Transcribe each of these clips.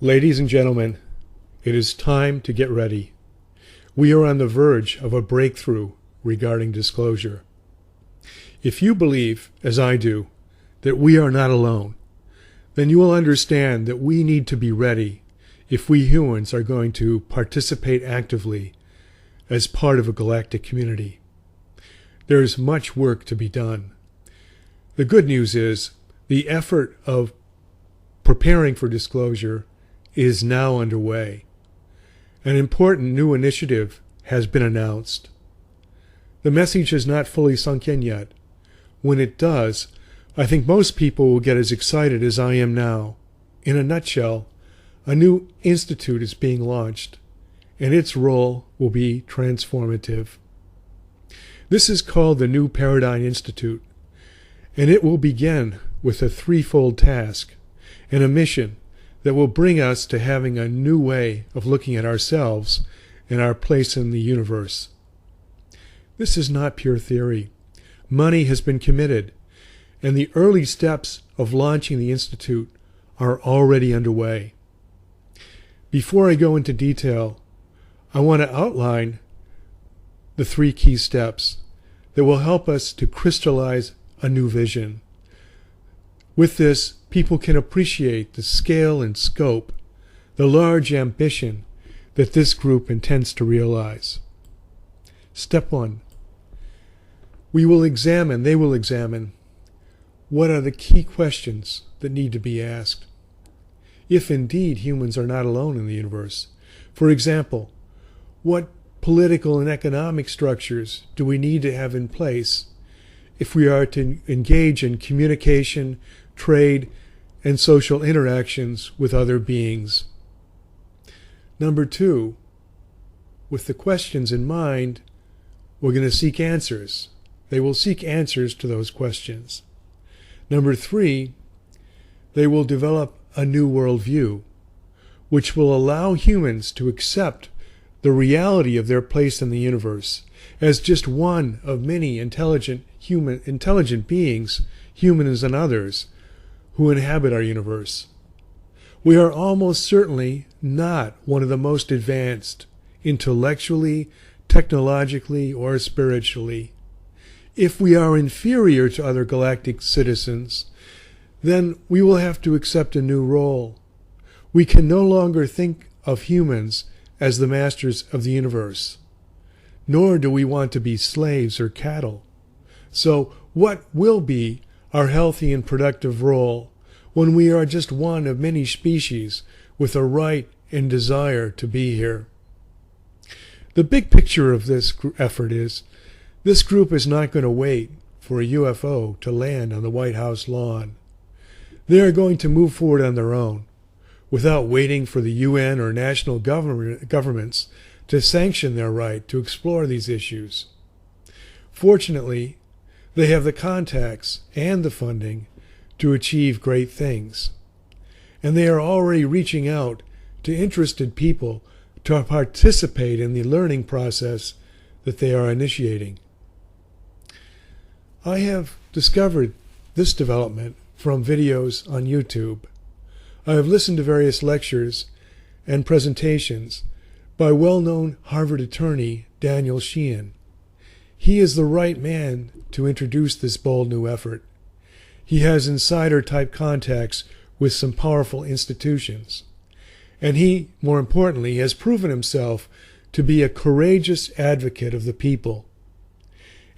Ladies and gentlemen, it is time to get ready. We are on the verge of a breakthrough regarding disclosure. If you believe, as I do, that we are not alone, then you will understand that we need to be ready if we humans are going to participate actively as part of a galactic community. There is much work to be done. The good news is the effort of preparing for disclosure is now underway. An important new initiative has been announced. The message has not fully sunk in yet. When it does, I think most people will get as excited as I am now. In a nutshell, a new institute is being launched, and its role will be transformative. This is called the New Paradigm Institute, and it will begin with a threefold task and a mission that will bring us to having a new way of looking at ourselves and our place in the universe. This is not pure theory. Money has been committed, and the early steps of launching the Institute are already underway. Before I go into detail, I want to outline the three key steps that will help us to crystallize a new vision. With this, people can appreciate the scale and scope, the large ambition that this group intends to realize. Step 1. They will examine what are the key questions that need to be asked. If indeed humans are not alone in the universe. For example, what political and economic structures do we need to have in place if we are to engage in communication, trade, and social interactions with other beings? Number 2, with the questions in mind, we're going to seek answers. They will seek answers to those questions. Number 3, they will develop a new worldview, which will allow humans to accept the reality of their place in the universe as just one of many intelligent beings, humans and others, who inhabit our universe. We are almost certainly not one of the most advanced, intellectually, technologically, or spiritually. If we are inferior to other galactic citizens, then we will have to accept a new role. We can no longer think of humans as the masters of the universe, nor do we want to be slaves or cattle. So what will be our healthy and productive role when we are just one of many species with a right and desire to be here? The big picture of this effort is this group is not going to wait for a UFO to land on the White House lawn. They are going to move forward on their own, without waiting for the UN or national governments to sanction their right to explore these issues. Fortunately, they have the contacts and the funding to achieve great things, and they are already reaching out to interested people to participate in the learning process that they are initiating. I have discovered this development from videos on YouTube. I have listened to various lectures and presentations by well-known Harvard attorney Daniel Sheehan. He is the right man to introduce this bold new effort. He has insider-type contacts with some powerful institutions. And he, more importantly, has proven himself to be a courageous advocate of the people.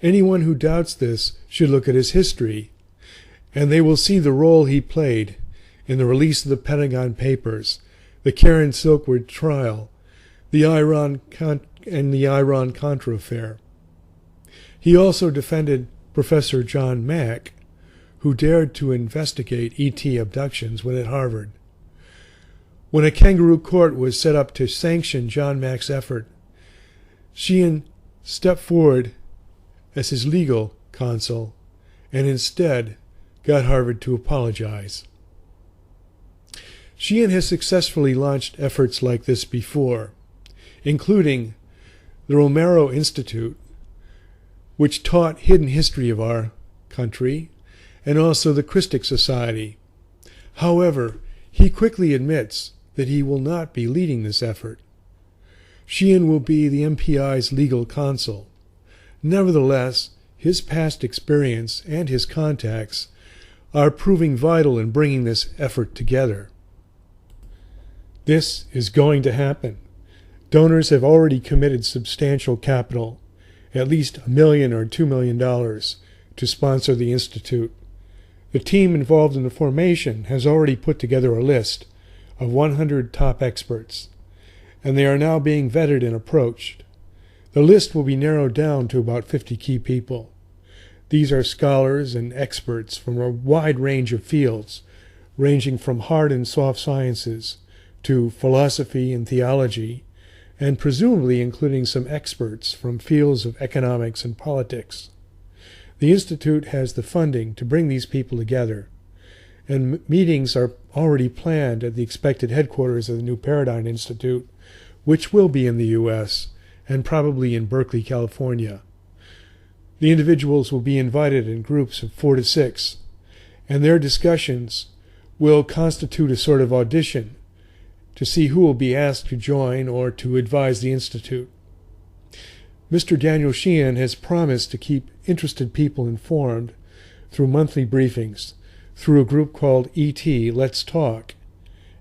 Anyone who doubts this should look at his history, and they will see the role he played in the release of the Pentagon Papers, the Karen Silkwood trial, the Iran-Contra affair. He also defended Professor John Mack, who dared to investigate ET abductions when at Harvard. When a kangaroo court was set up to sanction John Mack's effort, Sheehan stepped forward as his legal counsel and instead got Harvard to apologize. Sheehan has successfully launched efforts like this before, including the Romero Institute, which taught hidden history of our country, and also the Christic Society. However, he quickly admits that he will not be leading this effort. Sheehan will be the MPI's legal counsel. Nevertheless, his past experience and his contacts are proving vital in bringing this effort together. This is going to happen. Donors have already committed substantial capital, at least $1 million or $2 million, to sponsor the Institute. The team involved in the formation has already put together a list of 100 top experts, and they are now being vetted and approached. The list will be narrowed down to about 50 key people. These are scholars and experts from a wide range of fields, ranging from hard and soft sciences to philosophy and theology, and presumably including some experts from fields of economics and politics. The Institute has the funding to bring these people together, and meetings are already planned at the expected headquarters of the New Paradigm Institute, which will be in the U.S., and probably in Berkeley, California. The individuals will be invited in groups of 4 to 6, and their discussions will constitute a sort of audition to see who will be asked to join or to advise the Institute. Mr. Daniel Sheehan has promised to keep interested people informed through monthly briefings, through a group called E.T. Let's Talk,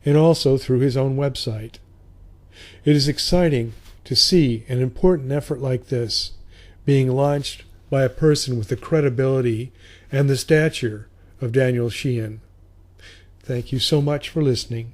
and also through his own website. It is exciting to see an important effort like this being launched by a person with the credibility and the stature of Daniel Sheehan. Thank you so much for listening.